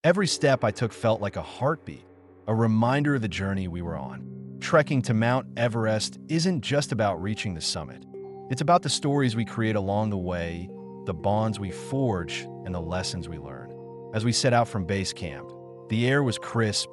Every step I took felt like a heartbeat, a reminder of the journey we were on. Trekking to Mount Everest isn't just about reaching the summit. It's about the stories we create along the way, the bonds we forge, and the lessons we learn. As we set out from base camp, the air was crisp,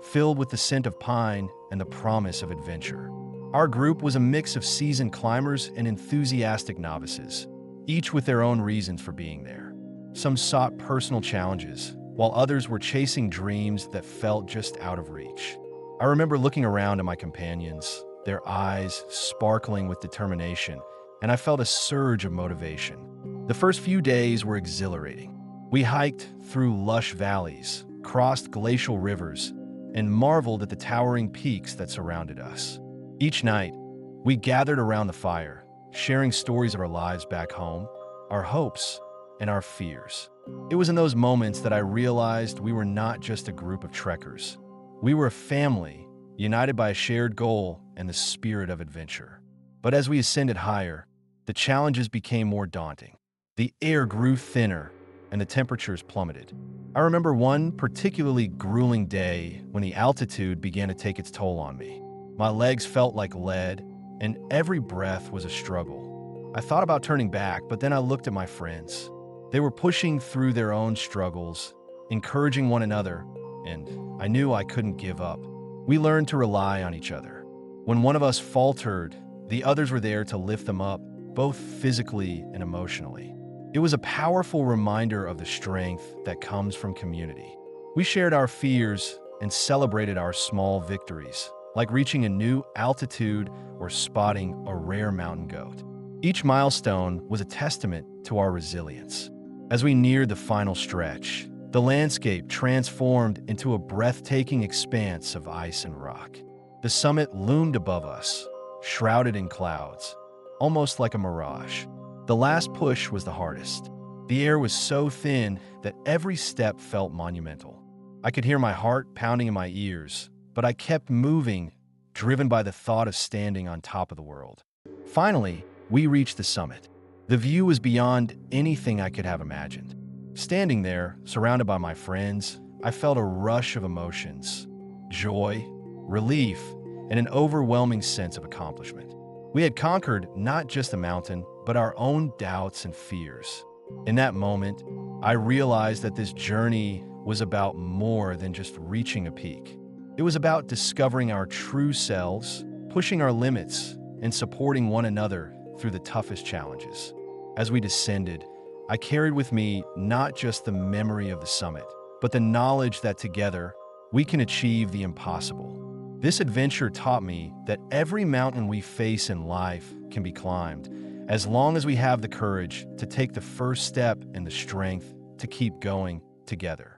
filled with the scent of pine and the promise of adventure. Our group was a mix of seasoned climbers and enthusiastic novices, each with their own reasons for being there. Some sought personal challenges, while others were chasing dreams that felt just out of reach. I remember looking around at my companions, their eyes sparkling with determination, and I felt a surge of motivation. The first few days were exhilarating. We hiked through lush valleys, crossed glacial rivers, and marveled at the towering peaks that surrounded us. Each night, we gathered around the fire, sharing stories of our lives back home, our hopes, and our fears. It was in those moments that I realized we were not just a group of trekkers. We were a family, united by a shared goal and the spirit of adventure. But as we ascended higher, the challenges became more daunting. The air grew thinner, and the temperatures plummeted. I remember one particularly grueling day when the altitude began to take its toll on me. My legs felt like lead, and every breath was a struggle. I thought about turning back, but then I looked at my friends. They were pushing through their own struggles, encouraging one another, and I knew I couldn't give up. We learned to rely on each other. When one of us faltered, the others were there to lift them up, both physically and emotionally. It was a powerful reminder of the strength that comes from community. We shared our fears and celebrated our small victories, like reaching a new altitude or spotting a rare mountain goat. Each milestone was a testament to our resilience. As we neared the final stretch, the landscape transformed into a breathtaking expanse of ice and rock. The summit loomed above us, shrouded in clouds, almost like a mirage. The last push was the hardest. The air was so thin that every step felt monumental. I could hear my heart pounding in my ears, but I kept moving, driven by the thought of standing on top of the world. Finally, we reached the summit. The view was beyond anything I could have imagined. Standing there, surrounded by my friends, I felt a rush of emotions: joy, relief, and an overwhelming sense of accomplishment. We had conquered not just the mountain, but our own doubts and fears. In that moment, I realized that this journey was about more than just reaching a peak. It was about discovering our true selves, pushing our limits, and supporting one another through the toughest challenges. As we descended, I carried with me not just the memory of the summit, but the knowledge that together we can achieve the impossible. This adventure taught me that every mountain we face in life can be climbed, as long as we have the courage to take the first step and the strength to keep going together.